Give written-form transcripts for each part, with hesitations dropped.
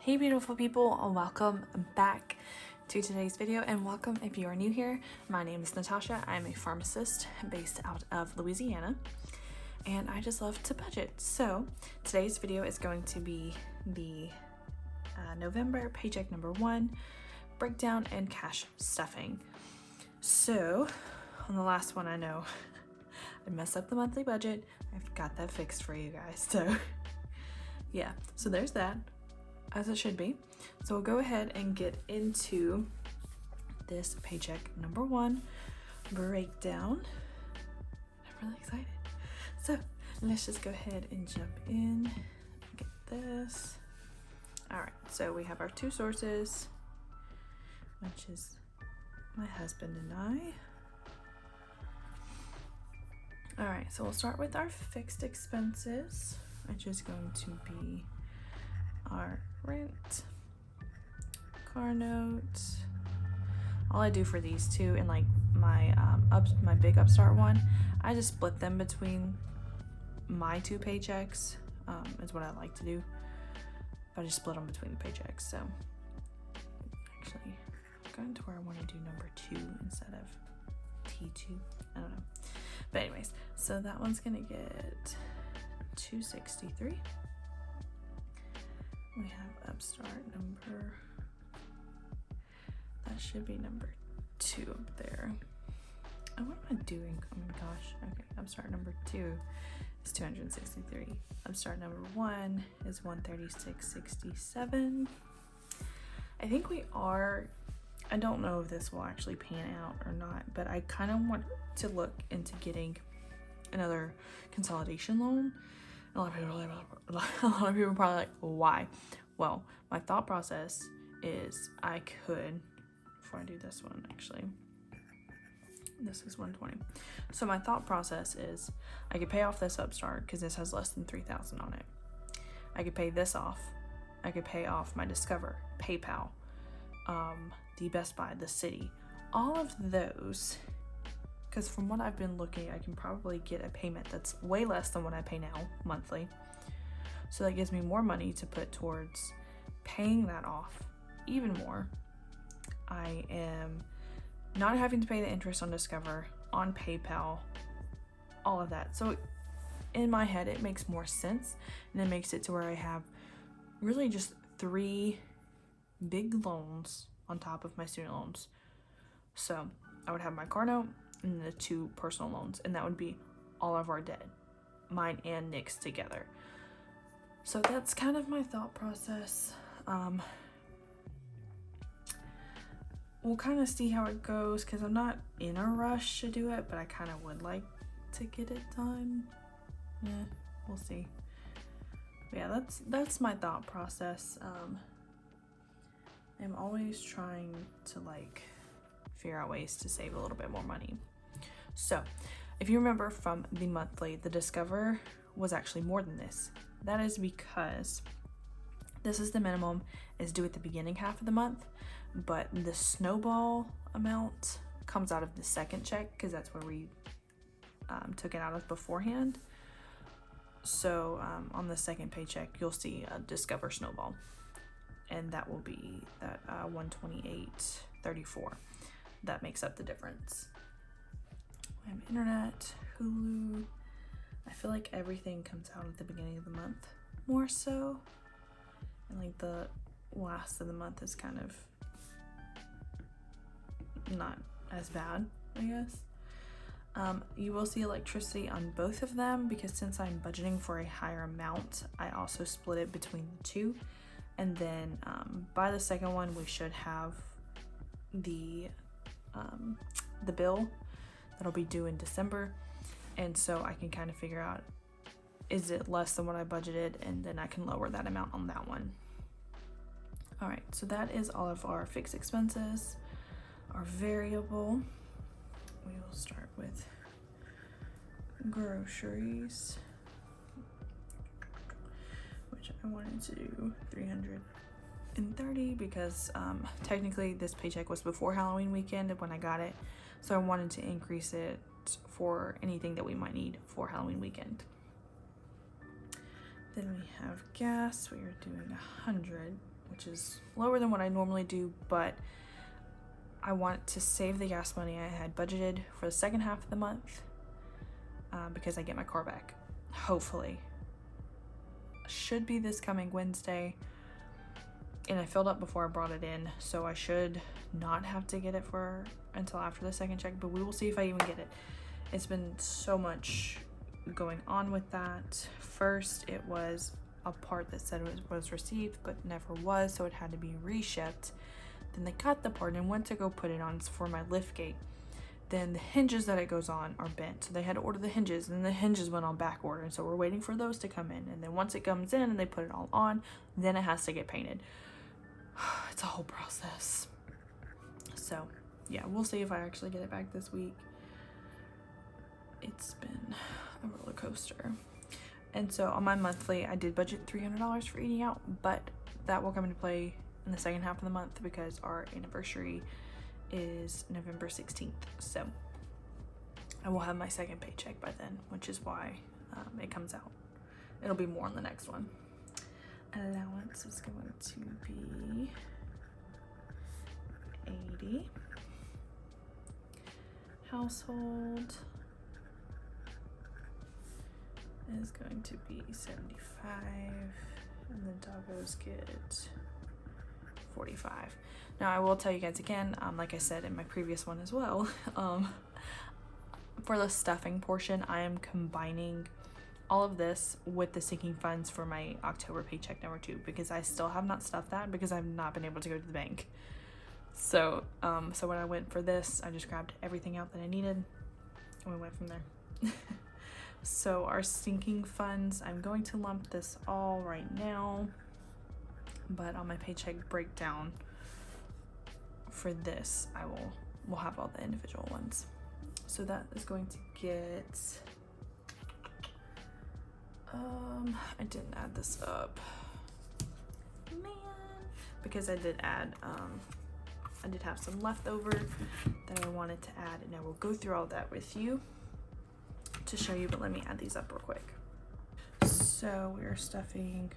Hey beautiful people, welcome back to today's video, and welcome if you are new here. My name is Natasha. I'm a pharmacist based out of Louisiana, and I just love to budget. So today's video is going to be the November paycheck number 1 breakdown and cash stuffing. So on the last one, I know I messed up the monthly budget. I've got that fixed for you guys. So yeah, so there's that, as it should be. So we'll go ahead and get into this paycheck number 1 breakdown. I'm really excited. So let's just go ahead and jump in, get this. All right, so we have our 2 sources, which is my husband and I. All right, so we'll start with our fixed expenses, which is going to be our rent, car note. All I do for these two, and like my my big Upstart one, I just split them between my 2 paychecks. Is what I like to do. But I just split them between the paychecks. So actually, I've gotten to where I want to do number 2 instead of T2. I don't know. But anyways, so that one's gonna get $263. We have Upstart number, that should be number 2 up there. Oh, what am I doing? Oh my gosh. Okay, Upstart number 2 is $263. Upstart number 1 is $136.67. I think we are, I don't know if this will actually pan out or not, but I kind of want to look into getting another consolidation loan. A lot of people are probably like, why? Well, my thought process is I could, before I do this one, actually, this is 120. So my thought process is I could pay off this Upstart because this has less than 3,000 on it. I could pay this off. I could pay off my Discover, PayPal, the Best Buy, the City, all of those. Because from what I've been looking, I can probably get a payment that's way less than what I pay now monthly. So that gives me more money to put towards paying that off even more. I am not having to pay the interest on Discover, on PayPal, all of that. So in my head, it makes more sense, and it makes it to where I have really just 3 big loans on top of my student loans. So I would have my car note and the 2 personal loans, and that would be all of our debt, mine and Nick's together. So that's kind of my thought process. We'll kind of see how it goes, because I'm not in a rush to do it, but I kind of would like to get it done. Yeah, we'll see. But yeah, that's my thought process. I'm always trying to like figure out ways to save a little bit more money. So if you remember from the monthly, the Discover was actually more than this. That is because this is the minimum, is due at the beginning half of the month, but the snowball amount comes out of the second check, because that's where we took it out of beforehand. So on the second paycheck, you'll see a Discover snowball, and that will be that $128.34. That makes up the difference. I have internet, Hulu. I feel like everything comes out at the beginning of the month more so, and like the last of the month is kind of not as bad, I guess. You will see electricity on both of them, because since I'm budgeting for a higher amount, I also split it between the 2. And then by the second one, we should have the bill that'll be due in December. And so I can kind of figure out, is it less than what I budgeted? And then I can lower that amount on that one. All right, so that is all of our fixed expenses. Our variable, we will start with groceries, which I wanted to do 330 because technically this paycheck was before Halloween weekend when I got it, so I wanted to increase it for anything that we might need for Halloween weekend. Then we have gas. We are doing 100 which is lower than what I normally do, but I want to save the gas money I had budgeted for the second half of the month because I get my car back. Hopefully. Should be this coming Wednesday. And I filled up before I brought it in, so I should not have to get it until after the second check, but we will see if I even get it. It's been so much going on with that. First, it was a part that said it was received but never was, so it had to be reshipped. Then they got the part and went to go put it on for my lift gate. Then the hinges that it goes on are bent, so they had to order the hinges, and the hinges went on back order, and so we're waiting for those to come in. And then once it comes in and they put it all on, then it has to get painted. It's a whole process. So yeah, we'll see if I actually get it back this week. It's been a roller coaster. And so on my monthly, I did budget $300 for eating out, but that will come into play in the second half of the month because our anniversary is November 16th. So I will have my second paycheck by then, which is why it comes out. It'll be more on the next one. Allowance is going to be $80. Household is going to be $75, and the doggos get $45. Now I will tell you guys again, like I said in my previous one as well, for the stuffing portion, I am combining all of this with the sinking funds for my October paycheck number 2 because I still have not stuffed that because I've not been able to go to the bank. So so when I went for this, I just grabbed everything out that I needed and we went from there. So our sinking funds, I'm going to lump this all right now, but on my paycheck breakdown for this, we'll have all the individual ones. So that is going to get, I didn't add this up, man, because I did add, I did have some leftover that I wanted to add, and I will go through all that with you to show you, but let me add these up real quick. So we are stuffing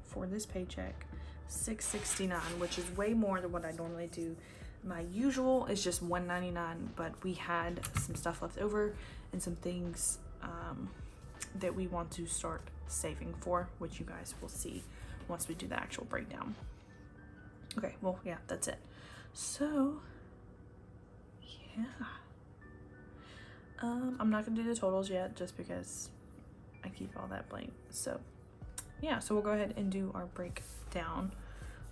for this paycheck $6.69, which is way more than what I normally do. My usual is just $1.99, but we had some stuff left over and some things that we want to start saving for, which you guys will see once we do the actual breakdown. Okay, well, yeah, that's it. So, yeah. I'm not gonna do the totals yet just because I keep all that blank. So, yeah, so we'll go ahead and do our breakdown.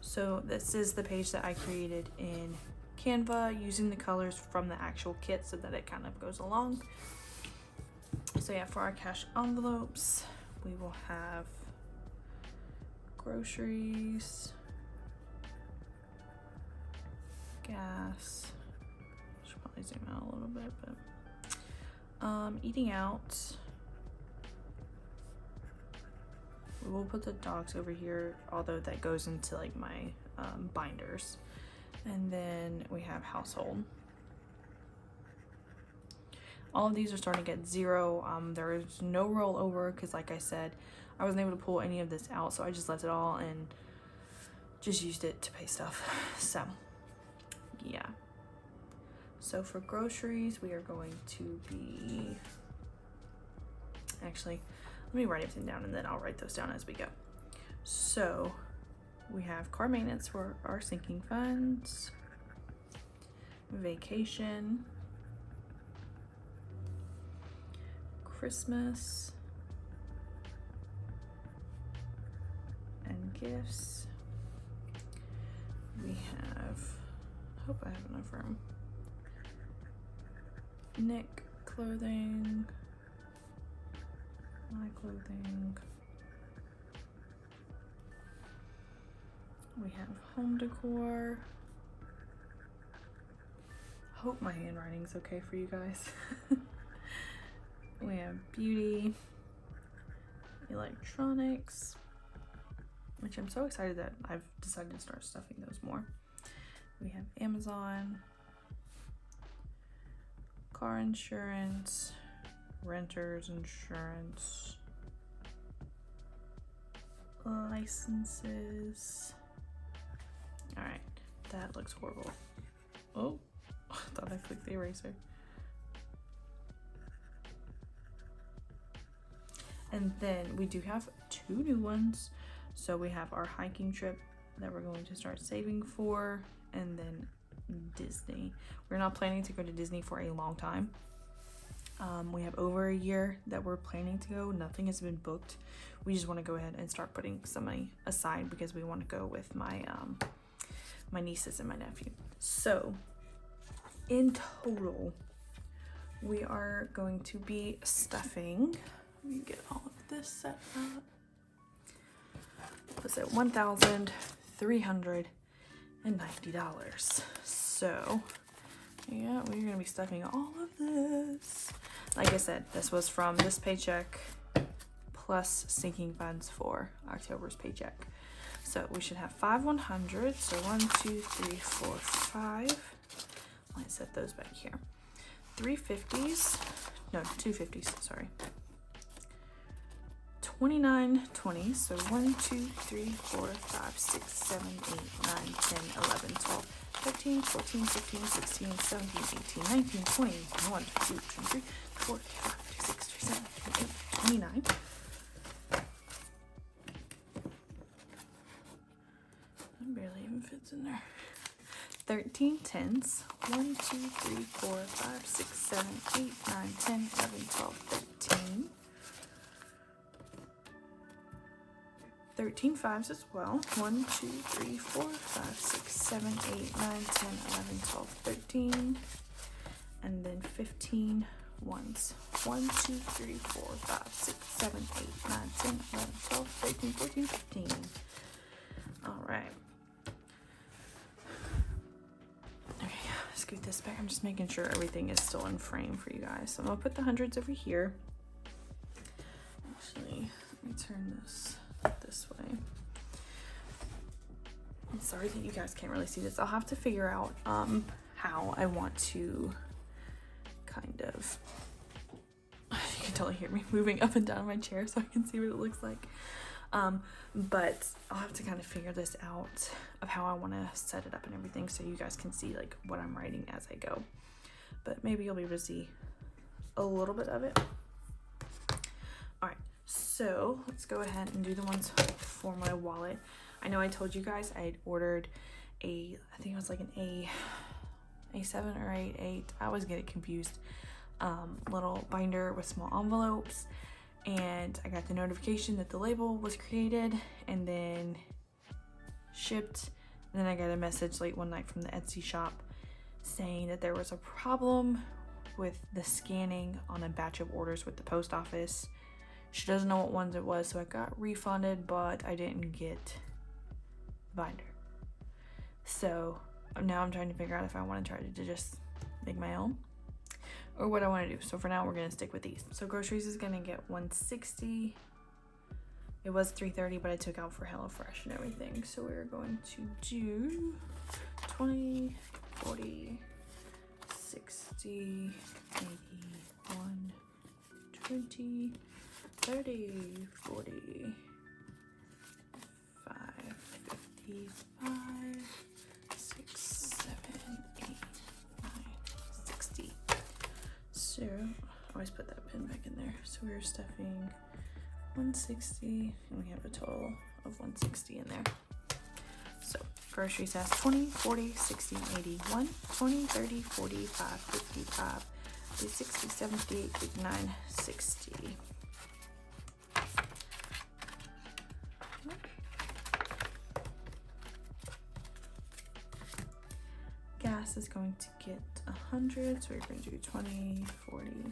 So this is the page that I created in Canva using the colors from the actual kit so that it kind of goes along. So yeah, for our cash envelopes, we will have groceries, gas, should probably zoom out a little bit, but eating out, we will put the dogs over here, although that goes into like my binders. And then we have household. All of these are starting at 0. There is no rollover because, like I said, I wasn't able to pull any of this out, so I just left it all and just used it to pay stuff. So yeah. So for groceries, we are going to be, actually, let me write everything down and then I'll write those down as we go. So we have car maintenance for our sinking funds, vacation, Christmas, and gifts. We have, I hope I have enough room, Nick clothing, my clothing. We have home decor. Hope my handwriting's okay for you guys. We have beauty, electronics, which I'm so excited that I've decided to start stuffing those more. We have Amazon, car insurance, renter's insurance, licenses, All right, that looks horrible. Oh, I thought I clicked the eraser. And then we do have 2 new ones. So we have our hiking trip that we're going to start saving for, and then Disney. We're not planning to go to Disney for a long time. We have over a year that we're planning to go. Nothing has been booked. We just want to go ahead and start putting some money aside because we want to go with my my nieces and my nephew. So in total, we are going to be stuffing. Let me get all of this set up. Was it $1,390? So yeah, we're gonna be stuffing all of this. Like I said, this was from this paycheck plus sinking funds for October's paycheck. So we should have 5 100s. So 1, 2, 3, 4, 5. Let's set those back here. 3 50s. No, 2 50s. Sorry. 29 20s. So 1, 2, 3, 4, 5, 6, 7, 8, 9, 10, 11, 12, 13, 14, 15, 16, 17, 18, 19, 20, 21, 22, 23, 24, 25, 26, 27, 28, 29. That barely even fits in there. 13 10s. 1, 2, 3, 4, 5, 6, 7, 8, 9, 10, 11, 12, 13. 13 5s as well. 1, 2, 3, 4, 5, 6, 7, 8, 9, 10, 11, 12, 13. And then 15 1s. 1, 2, 3, 4, 5, 6, 7, 8, 9, 10, 11, 12, 13, 14, 15. All right. Okay, scoot this back. I'm just making sure everything is still in frame for you guys. So I'm gonna put the hundreds over here. Actually, let me turn this way. I'm sorry that you guys can't really see this. I'll have to figure out how I want to kind of, you can totally hear me moving up and down my chair so I can see what it looks like. But I'll have to kind of figure this out of how I want to set it up and everything so you guys can see like what I'm writing as I go. But maybe you'll be able to see a little bit of it. All right. So let's go ahead and do the ones for my wallet. I know I told you guys I had ordered I think it was like an A7 or A8. I always get it confused. Little binder with small envelopes. And I got the notification that the label was created and then shipped. And then I got a message late one night from the Etsy shop saying that there was a problem with the scanning on a batch of orders with the post office. She doesn't know what ones it was, so I got refunded, but I didn't get the binder. So now I'm trying to figure out if I want to try to just make my own or what I want to do. So for now, we're going to stick with these. So groceries is going to get $160. It was $330, but I took out for HelloFresh and everything. So we're going to do 20, 40, 60, 80, 120, 30, 40, 5, 55, 6, 7, 8, 9, 60. So, I always put that pin back in there. So we're stuffing 160, and we have a total of 160 in there. So, groceries has 20, 40, 60, 80, 1, 20, 30, 45, 55, 60, 70, 80, 59, 60. Gas is going to get 100, so we're going to do 20, 40,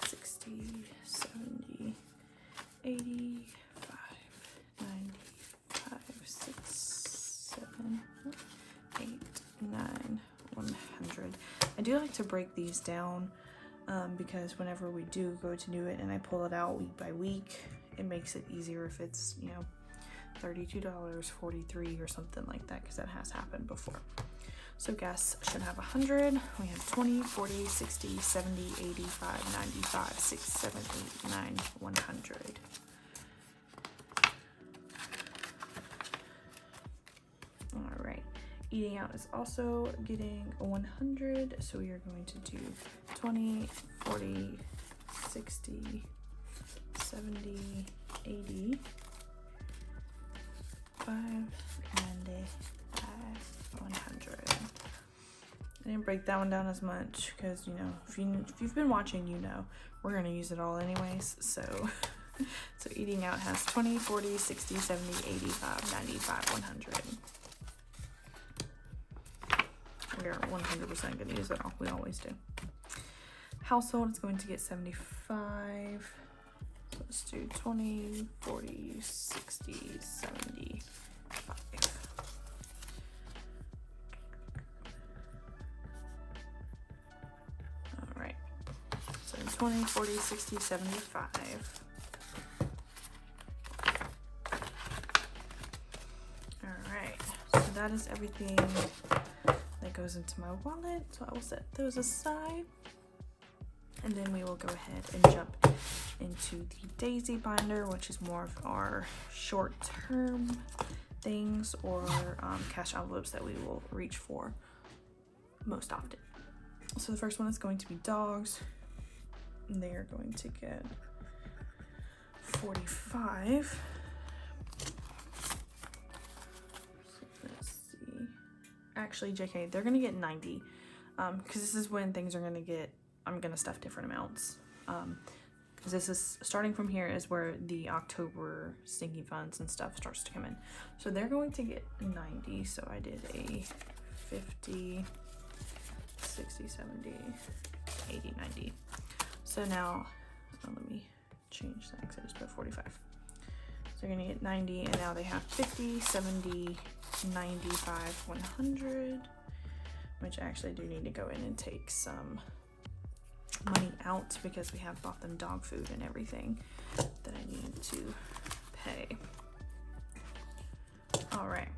60, 70, 85, 95, 6, 7, 8, 9, 100. I do like to break these down because whenever we do go to do it and I pull it out week by week, it makes it easier if it's, you know, $32, $43 or something like that, because that has happened before. So gas should have 100. We have 20, 40, 60, 70, 85, 95, 6, 7, 8, 9, 100. All right. Eating out is also getting 100, so we are going to do 20, 40, 60, 70, 80, 5, 90, 100. I didn't break that one down as much because, you know, if you've been watching, you know, we're going to use it all anyways, so so eating out has 20, 40, 60, 70, 85, 95, 100. We're 100% going to use it all. We always do. Household is going to get 75. So let's do 20, 40, 60, 75. All right. So 20, 40, 60, 75. All right. So that is everything that goes into my wallet, so I will set those aside, and then we will go ahead and jump into the daisy binder, which is more of our short-term things or cash envelopes that we will reach for most often. So the first one is going to be dogs, and they are going to get 45. Actually, JK, they're gonna get 90, because this is when things are gonna get, I'm gonna stuff different amounts, because this is starting from here is where the October stinky funds and stuff starts to come in. So they're going to get 90. So I did a 50, 60, 70, 80, 90. So now let me change that because I just put 45. So they're gonna get 90, and now they have 50, 70, 95, 100, which I actually do need to go in and take some money out because we have bought them dog food and everything that I need to pay. All right,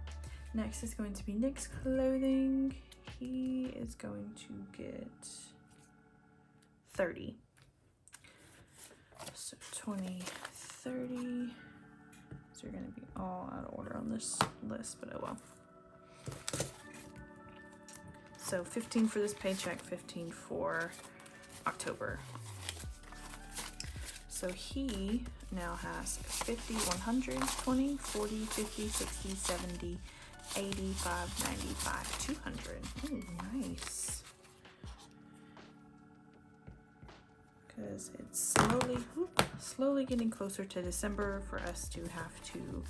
next is going to be Nick's clothing. He is going to get 30. So 20, 30. So you're going to be all out of order on this list, but oh well. So 15 for this paycheck, 15 for October. So he now has 50, 100, 20, 40, 50, 60, 70, 85, 95, 200. Ooh, nice. Because it's slowly getting closer to December for us to have to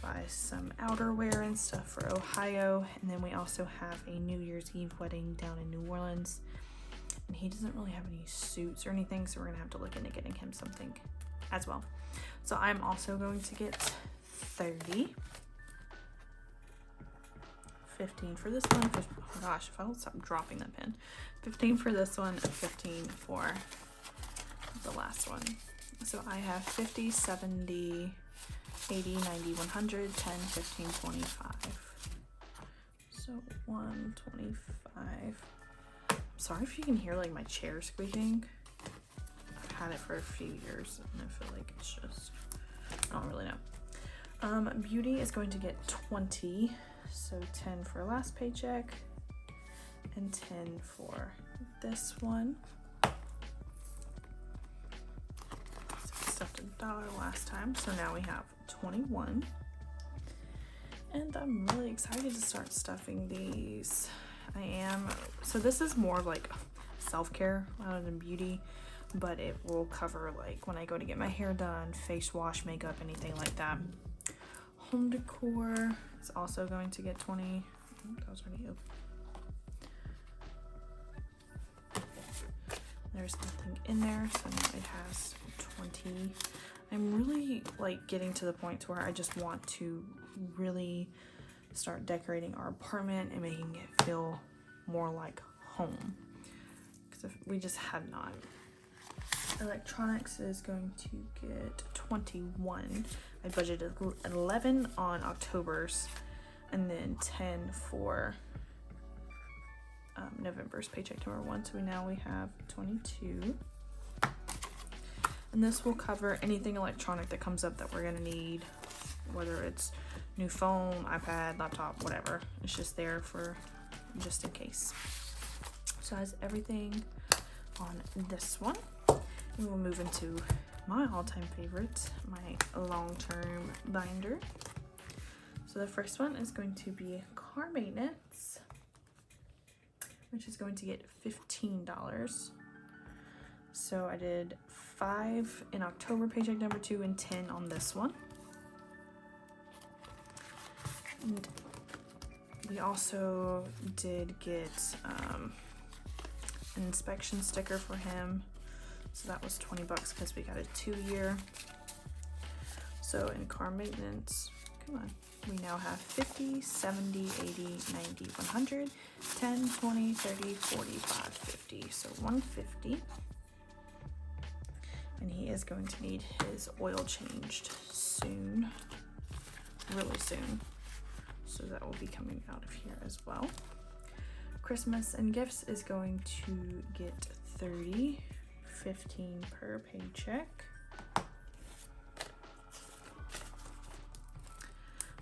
buy some outerwear and stuff for Ohio. And then we also have a New Year's Eve wedding down in New Orleans. And he doesn't really have any suits or anything, so we're going to have to look into getting him something as well. So I'm also going to get 30. 15 for this one. Oh gosh, if I don't stop dropping that pen. 15 for this one and 15 for the last one. So I have 50, 70, 80, 90, 100, 10, 15, 25. So 125. Sorry if you can hear like my chair squeaking. I've had it for a few years and I feel like it's just, I don't really know. Beauty is going to get 20. So 10 for last paycheck and 10 for this one. So we stuffed $1 last time, so now we have 21. And I'm really excited to start stuffing these. I am. So this is more like self-care rather than beauty, but it will cover like when I go to get my hair done, face wash, makeup, anything like that. Home decor is also going to get 20. Oh, that was already open. There's nothing in there, so now it has 20. I'm really like getting to the point to where I just want to really start decorating our apartment and making it feel more like home, because we just have not. Electronics is going to get 21. I budgeted 11 on October's and then 10 for November's paycheck number 1. So now we have 22. And this will cover anything electronic that comes up that we're gonna need whether it's new phone, iPad, laptop, whatever. It's just there for just in case. So that's everything on this one. We will move into my all-time favorite, my long-term binder. So the first one is going to be car maintenance, which is going to get $15. So I did 5 in October paycheck number 2 and 10 on this one. And we also did get an inspection sticker for him. So that was $20 because we got a 2-year. So in car maintenance, come on, we now have 50, 70, 80, 90, 100, 10, 20, 30, 45, 50. So 150. And he is going to need his oil changed soon, really soon. So that will be coming out of here as well. Christmas and gifts is going to get 30, 15 per paycheck.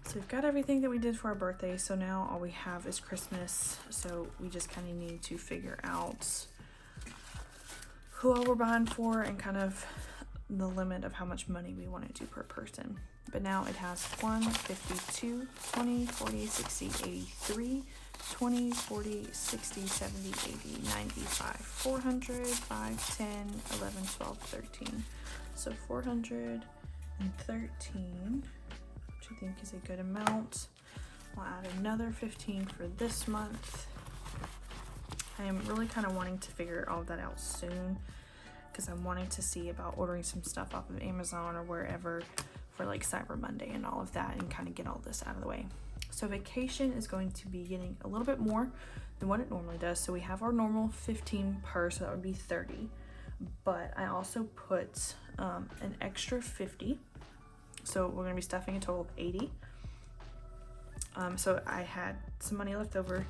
So we've got everything that we did for our birthday. So now all we have is Christmas. So we just kind of need to figure out who all we're buying for and kind of the limit of how much money we want to do per person. But now it has 1, 52, 20, 40, 60, 83, 20, 40, 60, 70, 80, 95, 400, 5, 10, 11, 12, 13. So 413, which I think is a good amount. We'll add another 15 for this month. I am really kind of wanting to figure all of that out soon because I'm wanting to see about ordering some stuff off of Amazon or wherever for like Cyber Monday and all of that and kind of get all this out of the way. So vacation is going to be getting a little bit more than what it normally does. So we have our normal 15 per, so that would be 30. But I also put an extra 50. So we're gonna be stuffing a total of 80. So I had some money left over.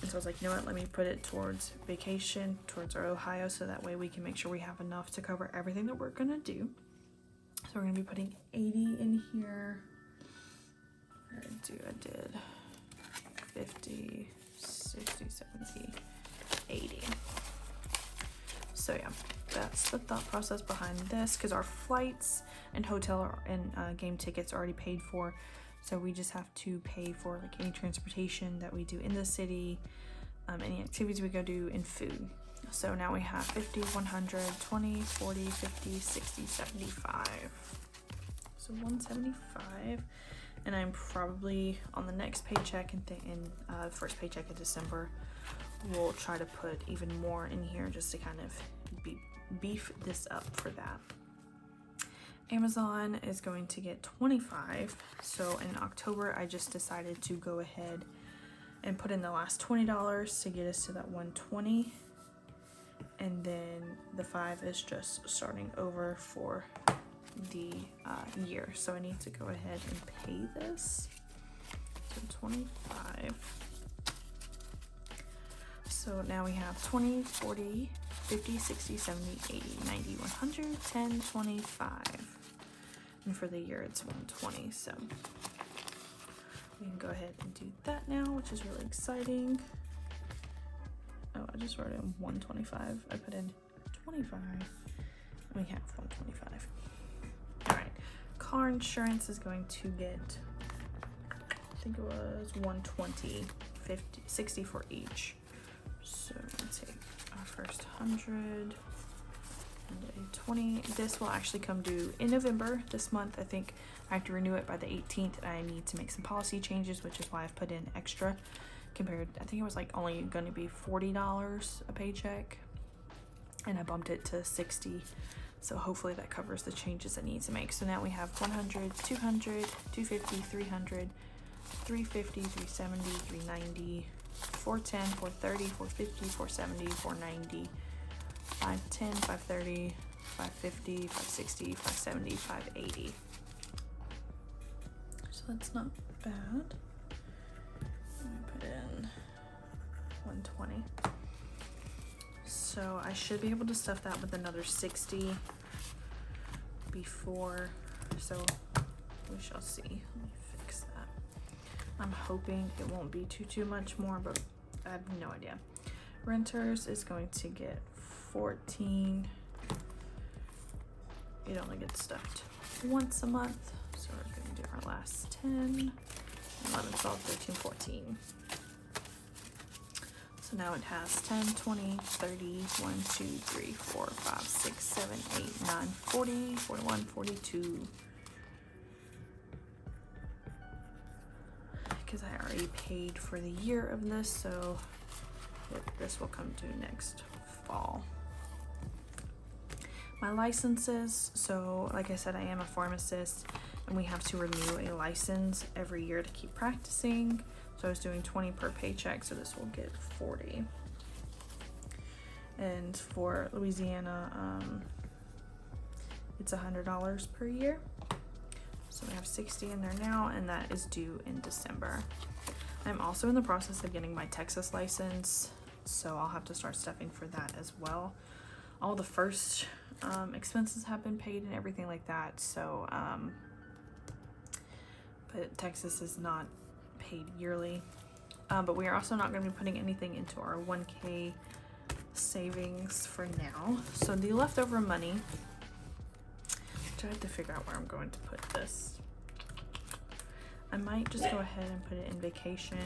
And so I was like, you know what, let me put it towards vacation, towards our Ohio, so that way we can make sure we have enough to cover everything that we're gonna do. So we're gonna be putting 80 in here. I did 50, 60, 70, 80. So yeah, that's the thought process behind this, because our flights and hotel and game tickets are already paid for. So we just have to pay for like any transportation that we do in the city, any activities we go do, and food. So now we have 50, 100, 20, 40, 50, 60, 75. So 175. And I'm probably on the next paycheck and first paycheck in December, we'll try to put even more in here just to kind of beef this up for that. Amazon is going to get 25. So in October, I just decided to go ahead and put in the last $20 to get us to that 120. And then the 5 is just starting over for the year. So I need to go ahead and pay this. So 25. So now we have 20, 40, 50, 60, 70, 80, 90, 100, 10, 25. And for the year it's 120. So we can go ahead and do that now, which is really exciting. Oh, I just wrote in 125. I put in 25. We have 125. All right. Car insurance is going to get, I think it was 120, 50, 60 for each. So let's take our first 100 and a 20. This will actually come due in November this month. I think I have to renew it by the 18th. I need to make some policy changes, which is why I've put in extra compared. I think it was like only going to be $40 a paycheck, and I bumped it to 60. So hopefully that covers the changes I need to make. So now we have 100, 200, 250, 300, 350, 370, 390, 410, 430, 450, 470, 490, 510, 530, 550, 560, 570, 580. So that's not bad. Let me put in 120. So I should be able to stuff that with another 60 before. So we shall see. Let me fix that. I'm hoping it won't be too much more, but I have no idea. Renters is going to get 14. It only gets stuffed once a month, so we're going to do our last 10, 11, 12, 13, 14. So now it has 10, 20, 30, 1, 2, 3, 4, 5, 6, 7, 8, 9, 40, 41, 42. Because I already paid for the year of this, so this will come due next fall. My licenses, so like I said, I am a pharmacist and we have to renew a license every year to keep practicing. So I was doing 20 per paycheck, so this will get 40. And for Louisiana, it's $100 per year. So we have 60 in there now, and that is due in December. I'm also in the process of getting my Texas license, so I'll have to start stuffing for that as well. All the first expenses have been paid and everything like that, so but Texas is not paid yearly. But we are also not going to be putting anything into our 1K savings for now. So the leftover money, which I have to figure out where I'm going to put this. I might just go ahead and put it in vacation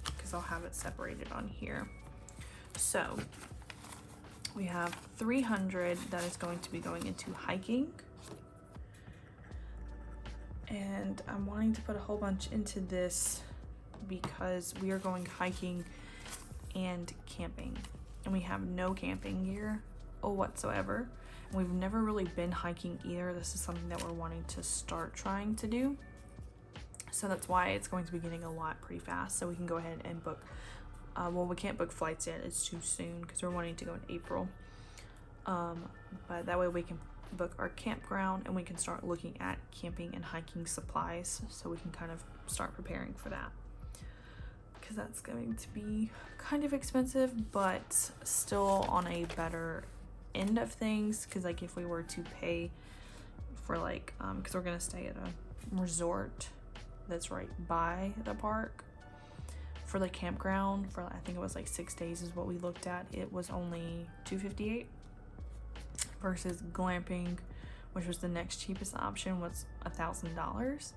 because I'll have it separated on here. So we have 300 that is going to be going into hiking. And I'm wanting to put a whole bunch into this because we are going hiking and camping. And we have no camping gear whatsoever. And we've never really been hiking either. This is something that we're wanting to start trying to do. So that's why it's going to be getting a lot pretty fast. So we can go ahead and book. Well, we can't book flights yet. It's too soon because we're wanting to go in April. But that way we can book our campground and we can start looking at camping and hiking supplies. So we can kind of start preparing for that. Because that's going to be kind of expensive, but still on a better end of things. Because like if we were to pay for like, because we're going to stay at a resort that's right by the park. For the campground, for I think it was like 6 days is what we looked at. It was only $258 versus glamping, which was the next cheapest option, was $1,000. So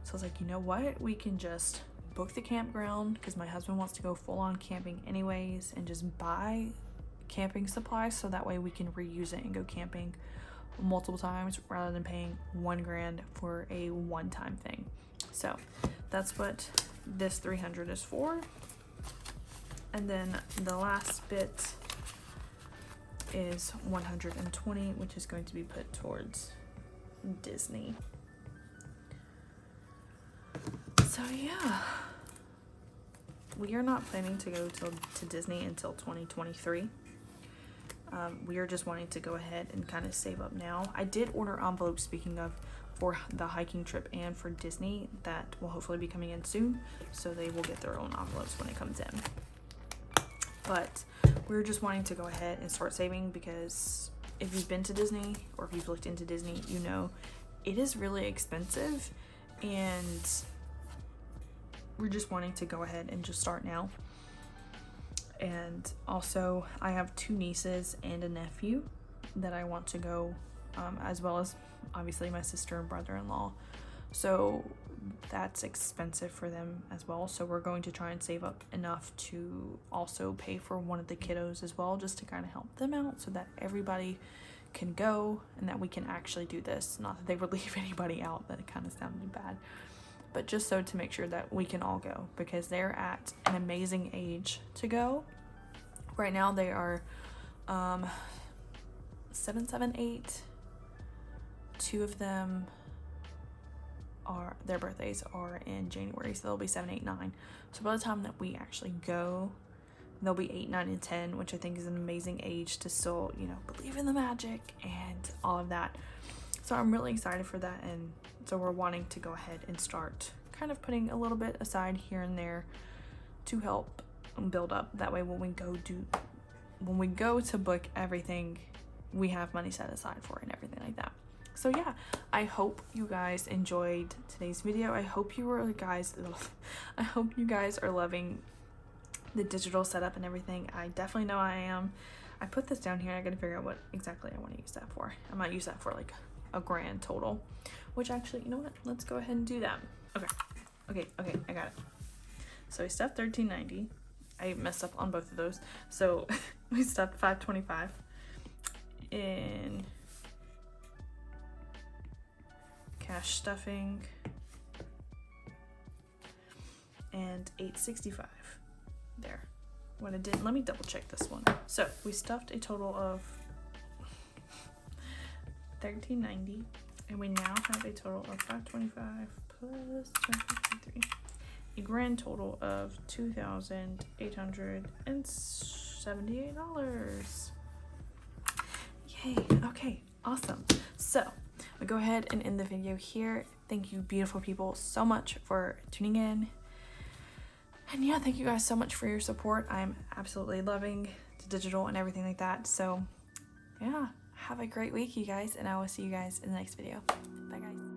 I was like, you know what? We can just book the campground because my husband wants to go full on camping anyways, and just buy camping supplies so that way we can reuse it and go camping multiple times rather than paying $1,000 for a one-time thing. So that's what this 300 is for. And then the last bit is 120, which is going to be put towards Disney. So yeah, we are not planning to go to Disney until 2023. We are just wanting to go ahead and kind of save up now. I did order envelopes, speaking of, for the hiking trip and for Disney that will hopefully be coming in soon, so they will get their own envelopes when it comes in. But we're just wanting to go ahead and start saving because if you've been to Disney or if you've looked into Disney, you know it is really expensive, and we're just wanting to go ahead and just start now. And also I have 2 nieces and a nephew that I want to go, as well as obviously my sister and brother-in-law. So that's expensive for them as well. So we're going to try and save up enough to also pay for one of the kiddos as well, just to kind of help them out so that everybody can go and that we can actually do this. Not that they would leave anybody out, that kind of sounded bad. But just so to make sure that we can all go, because they're at an amazing age to go. Right now they are 7, 7, 8. 2 of them are, their birthdays are in January, so they'll be 7, 8, 9. So by the time that we actually go, they'll be 8, 9, and 10, which I think is an amazing age to still, you know, believe in the magic and all of that. So I'm really excited for that, and so we're wanting to go ahead and start kind of putting a little bit aside here and there to help build up. That way when we go to book everything, we have money set aside for it and everything like that. So yeah, I hope you guys enjoyed today's video. I hope you guys are loving the digital setup and everything. I definitely know I am. I put this down here. I gotta figure out what exactly I want to use that for. I might use that for like a grand total, which actually, you know what? Let's go ahead and do that. Okay, I got it. So we stuffed $13.90. I messed up on both of those. So we stuffed $5.25 in cash stuffing and $8.65 there. What I did, let me double check this one. So we stuffed a total of $13.90, and we now have a total of $5.25 plus $2.53, a grand total of $2,878. Yay! Okay, awesome. So I'll go ahead and end the video here. Thank you, beautiful people, so much for tuning in. And yeah, thank you guys so much for your support. I'm absolutely loving the digital and everything like that. So yeah, have a great week, you guys, and I will see you guys in the next video. Bye, guys.